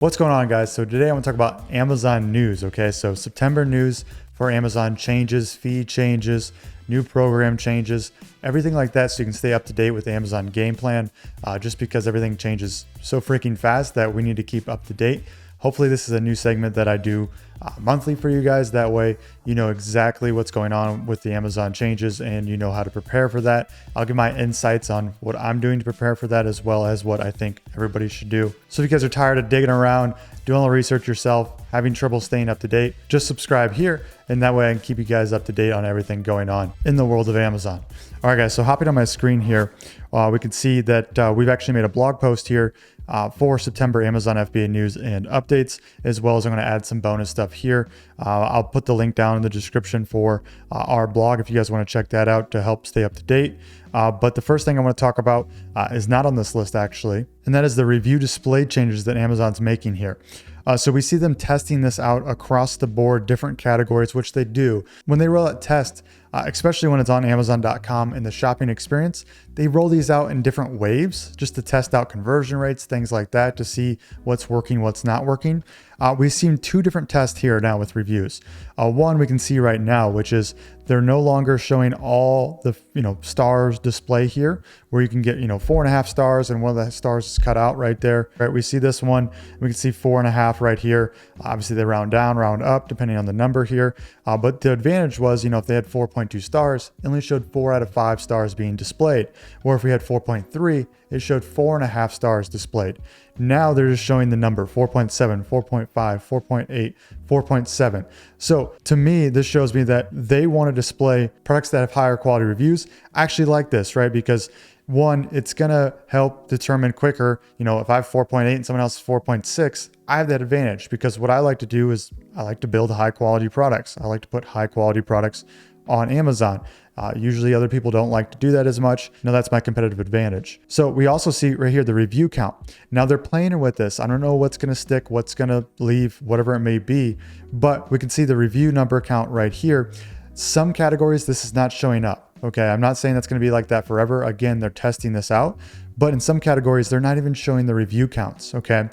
What's going on, guys? So today I want to talk about Amazon news. Okay, so September news for Amazon changes, fee changes, new program changes, everything like that, so you can stay up to date with the Amazon game plan. Just because everything changes so freaking fast that we need to keep up to date. Hopefully this is a new segment that I do monthly for you guys. That way you know exactly what's going on with the Amazon changes and you know how to prepare for that. I'll give my insights on what I'm doing to prepare for that, as well as what I think everybody should do. So if you guys are tired of digging around, doing all the research yourself, having trouble staying up to date, just subscribe here, and that way I can keep you guys up to date on everything going on in the world of Amazon. All right, guys, so hopping on my screen here, we can see that we've actually made a blog post here for September Amazon FBA news and updates, as well as I'm going to add some bonus stuff here. I'll put the link down in the description for our blog if you guys want to check that out to help stay up to date. But the first thing I want to talk about is not on this list actually, and that is the review display changes that Amazon's making here. So we see them testing this out across the board, different categories, which they do. When they roll out tests, especially when it's on Amazon.com in the shopping experience, they roll these out in different waves just to test out conversion rates, things like that, to see what's working, what's not working. We've seen two different tests here now with reviews. One we can see right now, which is they're no longer showing all the stars display here, where you can get 4.5 stars and one of the stars is cut out right there. Right, we see this one, we can see 4.5 right here. Obviously they round down, round up depending on the number here. But the advantage was, if they had 4.2 stars, it only showed 4 out of 5 stars being displayed. Or if we had 4.3, it showed 4.5 stars displayed. Now they're just showing the number 4.7, 4.5, 4.8, 4.7. So to me, this shows me that they want to display products that have higher quality reviews. I actually like this, right? Because one, it's going to help determine quicker, if I have 4.8 and someone else is 4.6, I have that advantage, because what I like to do is I like to build high quality products. I like to put high quality products on Amazon. Usually other people don't like to do that as much. That's my competitive advantage. So we also see right here the review count. Now they're playing with this. I don't know what's going to stick, what's going to leave, whatever it may be, but we can see the review number count right here. Some categories, this is not showing up. Okay, I'm not saying that's going to be like that forever. Again, they're testing this out, but in some categories, they're not even showing the review counts. Okay.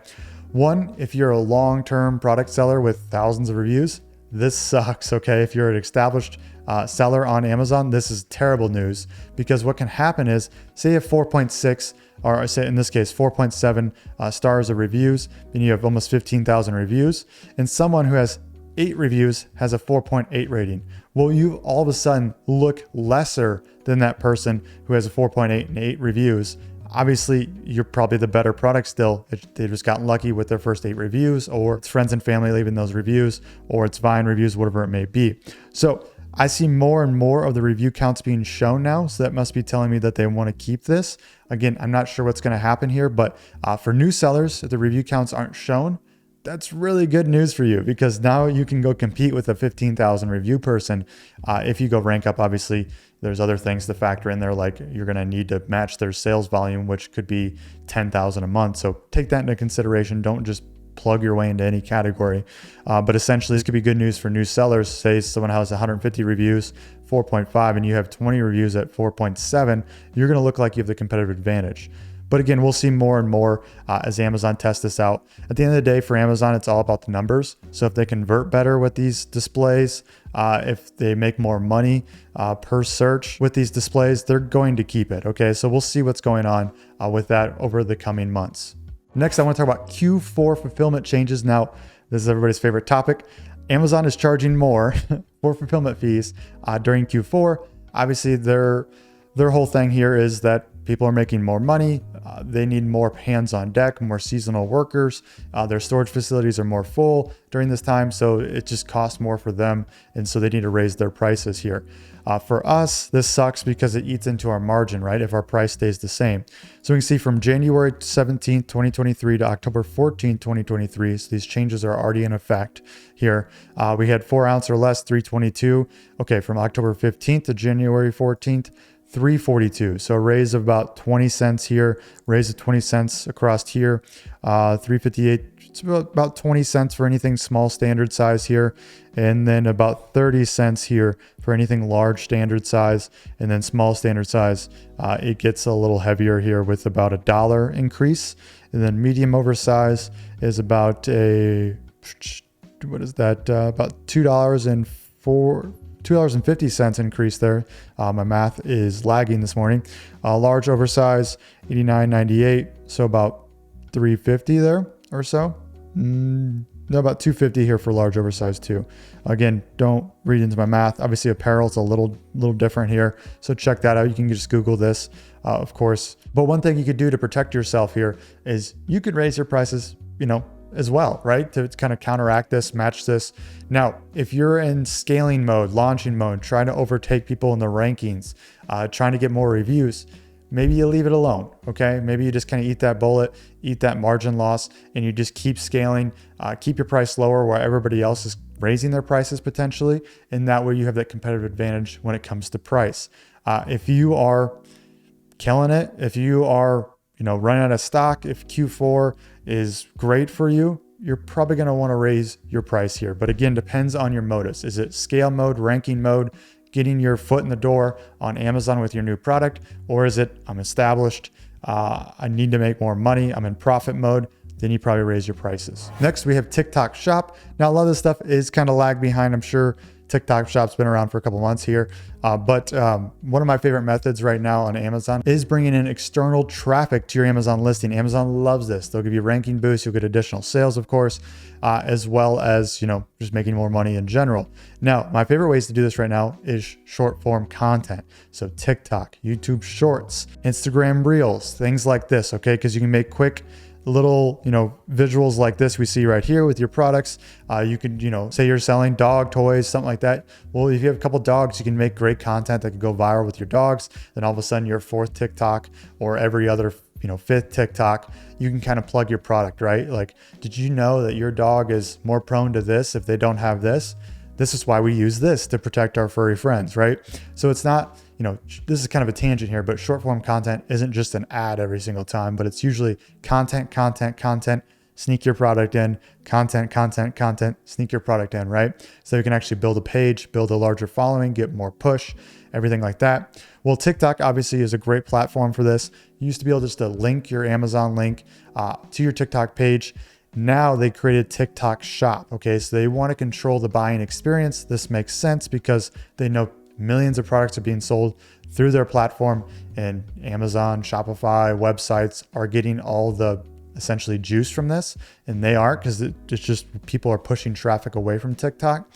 One, if you're a long-term product seller with thousands of reviews, this sucks. Okay. If you're an established seller on Amazon, this is terrible news, because what can happen is, say you have 4.6, or say in this case 4.7 stars of reviews, and you have almost 15,000 reviews, and someone who has 8 reviews has a 4.8 rating. Well, you all of a sudden look lesser than that person who has a 4.8 and 8 reviews. Obviously, you're probably the better product still. They just got lucky with their first 8 reviews, or it's friends and family leaving those reviews, or it's Vine reviews, whatever it may be. So I see more and more of the review counts being shown now. So that must be telling me that they want to keep this. Again, I'm not sure what's going to happen here, but for new sellers, if the review counts aren't shown, that's really good news for you, because now you can go compete with a 15,000 review person. If you go rank up, obviously there's other things to factor in there, like you're going to need to match their sales volume, which could be 10,000 a month. So take that into consideration. Don't just plug your way into any category. But essentially this could be good news for new sellers. Say someone has 150 reviews, 4.5, and you have 20 reviews at 4.7, you're going to look like you have the competitive advantage. But again, we'll see more and more as Amazon tests this out. At the end of the day, for Amazon, it's all about the numbers. So if they convert better with these displays, if they make more money per search with these displays, they're going to keep it. Okay, so we'll see what's going on with that over the coming months. Next, I want to talk about Q4 fulfillment changes. Now, this is everybody's favorite topic. Amazon is charging more for fulfillment fees during Q4. Obviously, their whole thing here is that people are making more money. They need more hands on deck, more seasonal workers. Their storage facilities are more full during this time, so it just costs more for them. And so they need to raise their prices here. For us, this sucks because it eats into our margin, right? If our price stays the same. So we can see from January 17th, 2023 to October 14th, 2023. So these changes are already in effect here. We had 4 ounce or less, 322. Okay, from October 15th to January 14th, 342. So a raise of about 20 cents here, raise of 20 cents across here, 358. It's about 20 cents for anything small standard size here, and then about 30 cents here for anything large standard size, and then small standard size. It gets a little heavier here with about $1 increase. And then medium oversize is about a, what is that? About $2.50 increase there. My math is lagging this morning. Large oversize, $89.98. So about $3.50 there or so. No, about $2.50 here for large oversize too. Again, don't read into my math. Obviously apparel is a little different here. So check that out. You can just Google this, of course. But one thing you could do to protect yourself here is you could raise your prices, as well, right? To kind of counteract this, match this. Now, if you're in scaling mode, launching mode, trying to overtake people in the rankings, trying to get more reviews, maybe you leave it alone, okay? Maybe you just kind of eat that bullet, eat that margin loss, and you just keep scaling, keep your price lower while everybody else is raising their prices potentially, and that way you have that competitive advantage when it comes to price. If you are killing it, if you are running out of stock, if Q4 is great for you, you're probably going to want to raise your price here. But again, depends on your motives. Is it scale mode, ranking mode, getting your foot in the door on Amazon with your new product? Or is it, I'm established, I need to make more money, I'm in profit mode? Then you probably raise your prices. Next, we have TikTok Shop. Now, a lot of this stuff is kind of lag behind. I'm sure TikTok Shop's been around for a couple months here. But one of my favorite methods right now on Amazon is bringing in external traffic to your Amazon listing. Amazon loves this. They'll give you ranking boosts. You'll get additional sales, of course, as well as, just making more money in general. Now, my favorite ways to do this right now is short form content. So TikTok, YouTube Shorts, Instagram Reels, things like this, okay? Because you can make quick little, visuals like this we see right here with your products. You could, say you're selling dog toys, something like that. Well, if you have a couple dogs, you can make great content that could go viral with your dogs. Then all of a sudden your fourth TikTok or every other, fifth TikTok, you can kind of plug your product, right? Like, did you know that your dog is more prone to this if they don't have this? This is why we use this to protect our furry friends, right? So it's not, this is kind of a tangent here, but short form content isn't just an ad every single time, but it's usually content, sneak your product in, content, sneak your product in, right? So you can actually build a page, build a larger following, get more push, everything like that. Well, TikTok obviously is a great platform for this. You used to be able just to link your Amazon link to your TikTok page. Now they created TikTok Shop, okay? So they want to control the buying experience. This makes sense because they know millions of products are being sold through their platform, and Amazon, Shopify, websites are getting all the essentially juice from this, and they are, because it's just people are pushing traffic away from TikTok.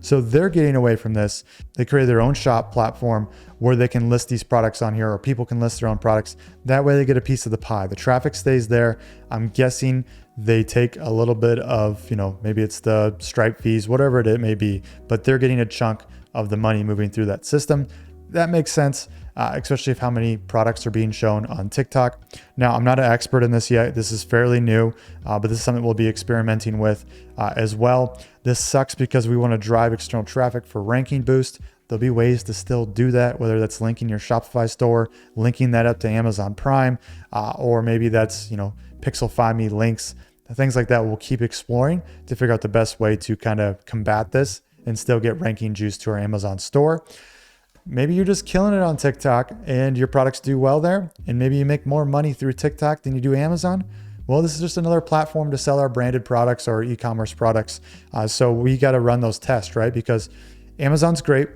So they're getting away from this. They created their own shop platform where they can list these products on here, or people can list their own products. That way they get a piece of the pie. The traffic stays there. I'm guessing they take a little bit of, maybe it's the Stripe fees, whatever it may be, but they're getting a chunk of the money moving through that system. That makes sense, especially if how many products are being shown on TikTok. Now, I'm not an expert in this yet. This is fairly new, but this is something we'll be experimenting with as well. This sucks because we want to drive external traffic for ranking boost. There'll be ways to still do that, whether that's linking your Shopify store, linking that up to Amazon Prime, or maybe that's, Pixel Me links, things like that. We'll keep exploring to figure out the best way to kind of combat this and still get ranking juice to our Amazon store. Maybe you're just killing it on TikTok and your products do well there, and maybe you make more money through TikTok than you do Amazon. Well, this is just another platform to sell our branded products or e-commerce products. So we got to run those tests, right? Because Amazon's great.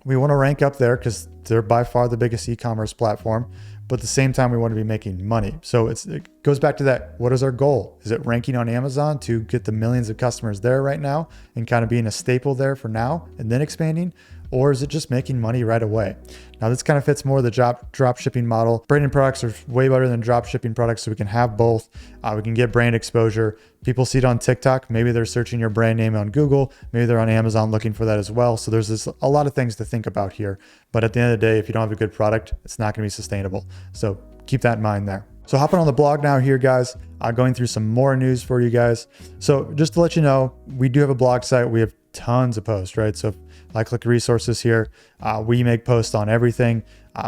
We want to rank up there because they're by far the biggest e-commerce platform. But at the same time, we want to be making money. So it goes back to that. What is our goal? Is it ranking on Amazon to get the millions of customers there right now and kind of being a staple there for now and then expanding? Or is it just making money right away? Now, this kind of fits more the drop shipping model. Branded products are way better than drop shipping products, so we can have both. We can get brand exposure. People see it on TikTok. Maybe they're searching your brand name on Google. Maybe they're on Amazon looking for that as well. So there's a lot of things to think about here. But at the end of the day, if you don't have a good product, it's not going to be sustainable. So keep that in mind there. So hopping on the blog now here, guys, going through some more news for you guys. So just to let you know, we do have a blog site. We have tons of posts, right? So click resources here. We make posts on everything.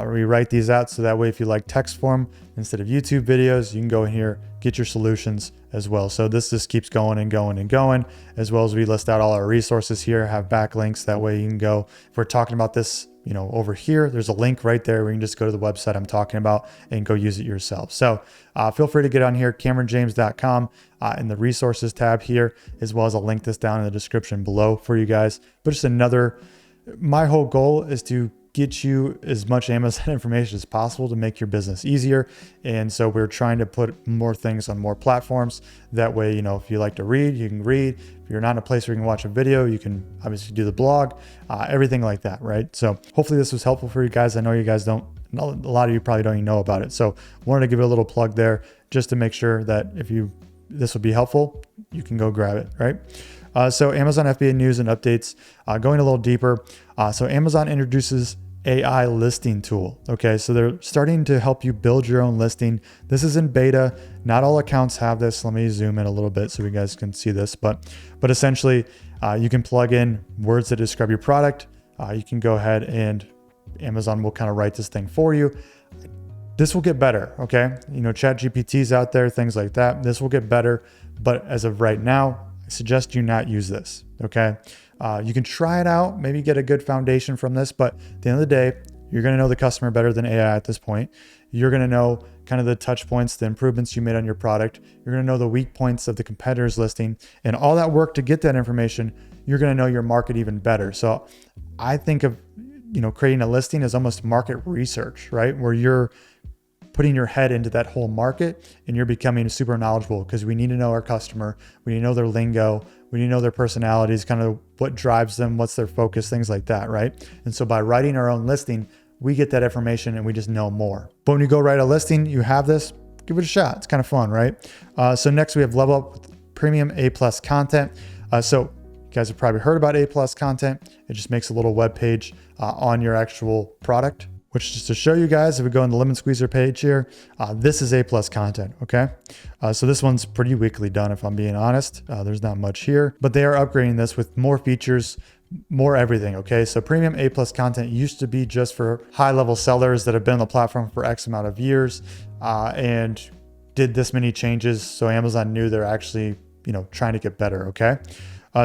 We write these out so that way if you like text form instead of YouTube videos, you can go in here, get your solutions as well. So this just keeps going and going and going, as well as we list out all our resources here, have backlinks. That way you can go, if we're talking about this over here. There's a link right there where you can just go to the website I'm talking about and go use it yourself. So feel free to get on here, CameronJames.com, in the resources tab here, as well as I'll link this down in the description below for you guys. But just my whole goal is to get you as much Amazon information as possible to make your business easier. And so we're trying to put more things on more platforms. That way, if you like to read, you can read. If you're not in a place where you can watch a video, you can obviously do the blog, everything like that, right? So hopefully this was helpful for you guys. I know you guys a lot of you probably don't even know about it. So wanted to give it a little plug there just to make sure that this will be helpful, you can go grab it, right? So Amazon FBA news and updates, going a little deeper. So Amazon introduces AI listing tool. Okay, so they're starting to help you build your own listing. This is in beta. Not all accounts have this. Let me zoom in a little bit so you guys can see this. But essentially, you can plug in words that describe your product. You can go ahead and Amazon will kind of write this thing for you. This will get better. Okay, ChatGPT's out there, things like that. This will get better. But as of right now, I suggest you not use this. Okay. You can try it out, maybe get a good foundation from this, but at the end of the day, you're going to know the customer better than AI at this point. You're going to know kind of the touch points, the improvements you made on your product. You're going to know the weak points of the competitor's listing and all that work to get that information. You're going to know your market even better. So I think of, creating a listing as almost market research, right? Where you're putting your head into that whole market and you're becoming super knowledgeable, because we need to know our customer. We need to know their lingo. We need to know their personalities, kind of what drives them, what's their focus, things like that, right? And so by writing our own listing, we get that information and we just know more. But when you go write a listing, you have this, give it a shot. It's kind of fun, right? So next we have Level Up with Premium A+ content. So you guys have probably heard about A+ content. It just makes a little web page on your actual product, which just to show you guys, if we go on the Lemon Squeezer page here, this is A+ content, okay? So this one's pretty weakly done, if I'm being honest. There's not much here, but they are upgrading this with more features, more everything, okay? So Premium A+ content used to be just for high-level sellers that have been on the platform for X amount of years and did this many changes. So Amazon knew they're actually, trying to get better, okay?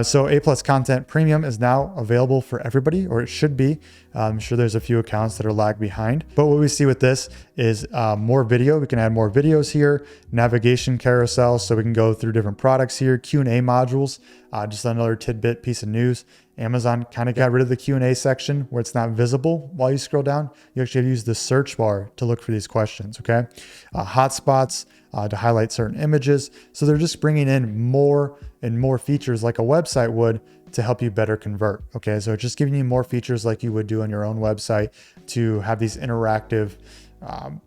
So A+ content premium is now available for everybody, or it should be. I'm sure there's a few accounts that are lag behind, but what we see with this is more video. We can add more videos here, navigation carousel, so we can go through different products here, Q&A modules, just another tidbit piece of news. Amazon kind of got rid of the Q&A section where it's not visible while you scroll down. You actually have to use the search bar to look for these questions, okay? Hotspots to highlight certain images. So they're just bringing in more and more features like a website would to help you better convert, okay? So it's just giving you more features like you would do on your own website to have these interactive,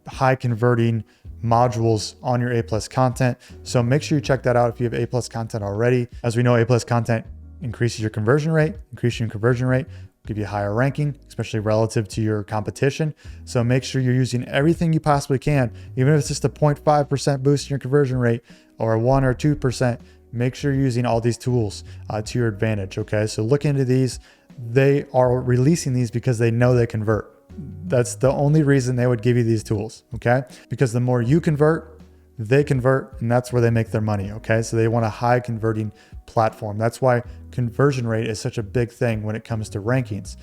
high converting modules on your A+ content. So make sure you check that out if you have A+ content already. As we know, A+ content increases your conversion rate, give you a higher ranking, especially relative to your competition. So make sure you're using everything you possibly can, even if it's just a 0.5% boost in your conversion rate or a 1 or 2%, make sure you're using all these tools to your advantage, okay? So look into these. They are releasing these because they know they convert. That's the only reason they would give you these tools, okay? Because the more you convert, they convert, and that's where they make their money, okay? So they want a high converting platform. That's why conversion rate is such a big thing when it comes to rankings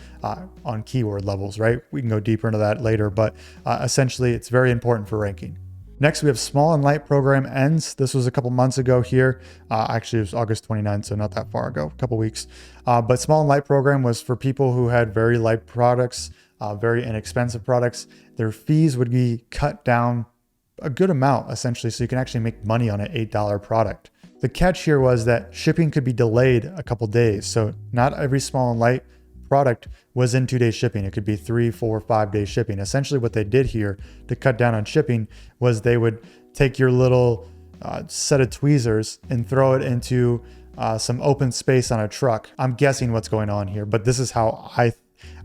on keyword levels, right? We can go deeper into that later, but essentially it's very important for ranking. Next, we have Small and Light program ends. This was a couple months ago here. Actually, it was August 29th, so not that far ago, a couple weeks. But Small and Light program was for people who had very light products, very inexpensive products. Their fees would be cut down a good amount, essentially, so you can actually make money on an $8 product. The catch here was that shipping could be delayed a couple days. So not every Small and Light product was in 2-day shipping. It could be 3, 4, 5-day shipping. Essentially what they did here to cut down on shipping was they would take your little set of tweezers and throw it into some open space on a truck. I'm guessing what's going on here, but this is how I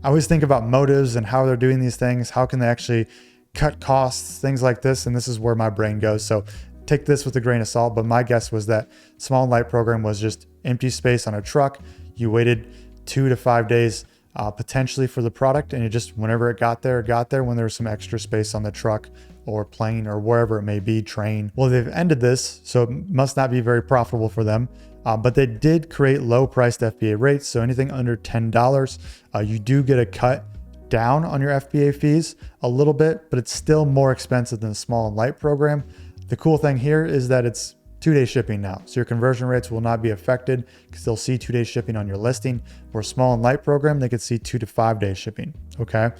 always think about motives and how they're doing these things. How can they actually cut costs, things like this? And this is where my brain goes. So take this with a grain of salt, but my guess was that Small and Light program was just empty space on a truck. You waited 2 to 5 days potentially for the product, and it just, whenever it got there when there was some extra space on the truck or plane or wherever it may be, train. Well, they've ended this, so it must not be very profitable for them. But they did create low priced FBA rates. So anything under $10, you do get a cut down on your FBA fees a little bit, but it's still more expensive than the small and light program. The cool thing here is that it's 2-day shipping now. So your conversion rates will not be affected because they'll see 2-day shipping on your listing. For a small and light program, they could see 2 to 5 day shipping. Okay.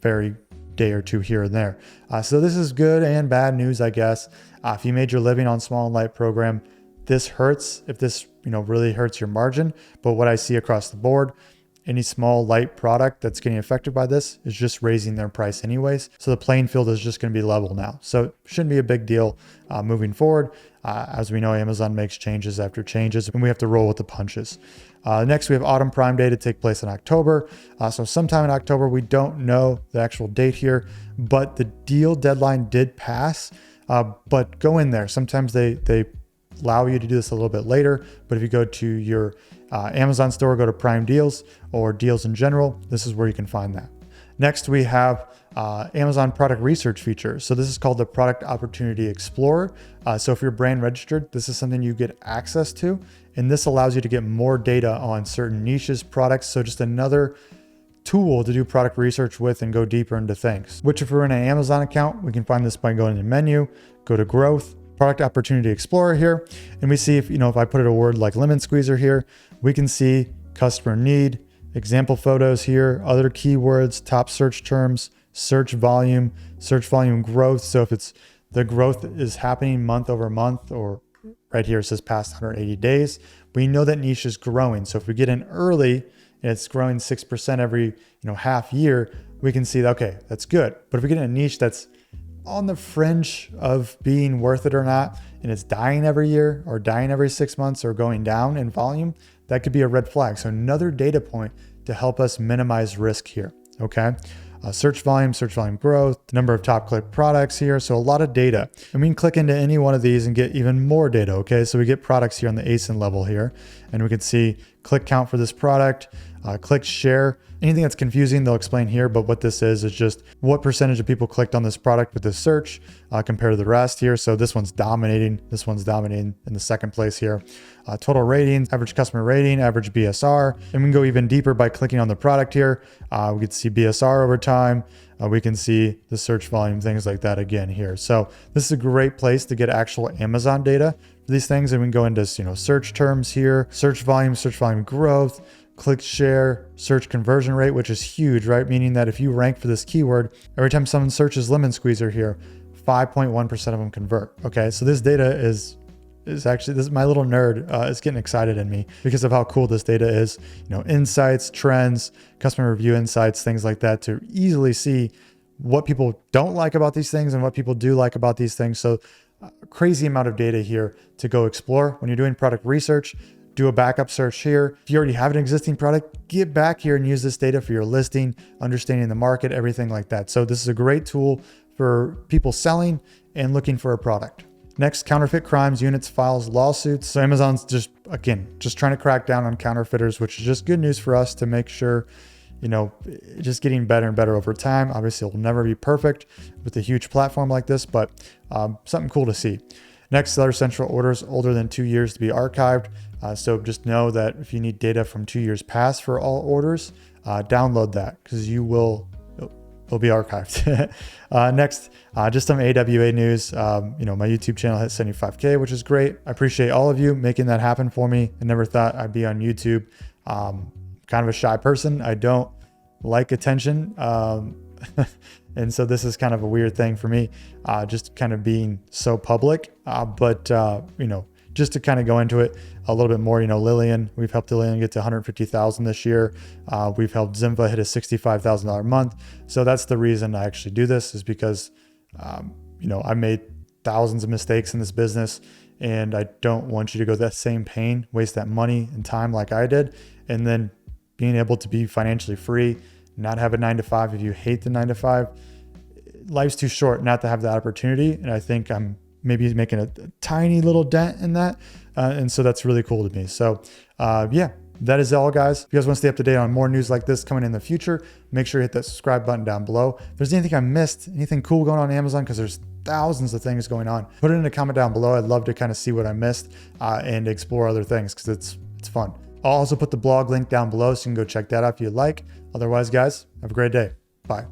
Very day or two here and there. So this is good and bad news, I guess. If you made your living on small and light program, this hurts if this, really hurts your margin. But what I see across the board, any small light product that's getting affected by this is just raising their price anyways. So the playing field is just going to be level now. So it shouldn't be a big deal moving forward. As we know, Amazon makes changes after changes and we have to roll with the punches. Next, we have Autumn Prime Day to take place in October. So sometime in October, we don't know the actual date here, but the deal deadline did pass. But go in there. Sometimes they allow you to do this a little bit later. But if you go to your Amazon store, go to Prime Deals or Deals in general, this is where you can find that. Next, we have Amazon Product Research feature. So this is called the Product Opportunity Explorer. So if you're brand registered, this is something you get access to. And this allows you to get more data on certain niches, products. So just another tool to do product research with and go deeper into things. Which if we're in an Amazon account, we can find this by going to menu, go to growth, Product Opportunity Explorer here. And we see if I put a word like lemon squeezer here, we can see customer need, example photos here, other keywords, top search terms, search volume growth. So if it's the growth is happening month over month, or right here it says past 180 days, we know that niche is growing. So if we get in early and it's growing 6% every half year, we can see that, okay, that's good. But if we get in a niche that's on the fringe of being worth it or not, and it's dying every year or dying every 6 months or going down in volume, that could be a red flag. So another data point to help us minimize risk here. Okay. Search volume growth, number of top click products here. So a lot of data, and we can click into any one of these and get even more data. Okay. So we get products here on the ASIN level here, and we can see click count for this product, click share. Anything that's confusing, they'll explain here, but what this is just what percentage of people clicked on this product with this search compared to the rest here. So this one's dominating. This one's dominating in the second place here. Total ratings, average customer rating, average BSR. And we can go even deeper by clicking on the product here. We can see BSR over time. We can see the search volume, things like that again here. So this is a great place to get actual Amazon data for these things. And we can go into search terms here, search volume growth, click share, search conversion rate, which is huge, right? Meaning that if you rank for this keyword, every time someone searches lemon squeezer here, 5.1% of them convert. Okay, so this data is actually, this is my little nerd is getting excited in me because of how cool this data is. Insights, trends, customer review insights, things like that, to easily see what people don't like about these things and what people do like about these things. So crazy amount of data here to go explore. When you're doing product research, do a backup search here. If you already have an existing product, get back here and use this data for your listing, understanding the market, everything like that. So this is a great tool for people selling and looking for a product. Next, counterfeit crimes, units, files, lawsuits. So Amazon's just trying to crack down on counterfeiters, which is just good news for us to make sure, just getting better and better over time. Obviously, it will never be perfect with a huge platform like this, but something cool to see. Next, Seller Central orders older than 2 years to be archived. So just know that if you need data from 2 years past for all orders, download that because it'll be archived. Next, just some AWA news. My YouTube channel hit 75K, which is great. I appreciate all of you making that happen for me. I never thought I'd be on YouTube. Kind of a shy person. I don't like attention. And so this is kind of a weird thing for me, just kind of being so public. But just to kind of go into it a little bit more, Lillian, we've helped Lillian get to 150,000 this year. We've helped Zimva hit a $65,000 a month. So that's the reason I actually do this, is because, I made thousands of mistakes in this business, and I don't want you to go that same pain, waste that money and time like I did. And then being able to be financially free, not have a 9-to-5. If you hate the 9-to-5, life's too short not to have that opportunity. And I think I'm maybe making a tiny little dent in that. And so that's really cool to me. So that is all, guys. If you guys want to stay up to date on more news like this coming in the future, make sure you hit that subscribe button down below. If there's anything I missed, anything cool going on Amazon, because there's thousands of things going on, put it in a comment down below. I'd love to kind of see what I missed and explore other things because it's fun. I'll also put the blog link down below so you can go check that out if you'd like. Otherwise, guys, have a great day. Bye.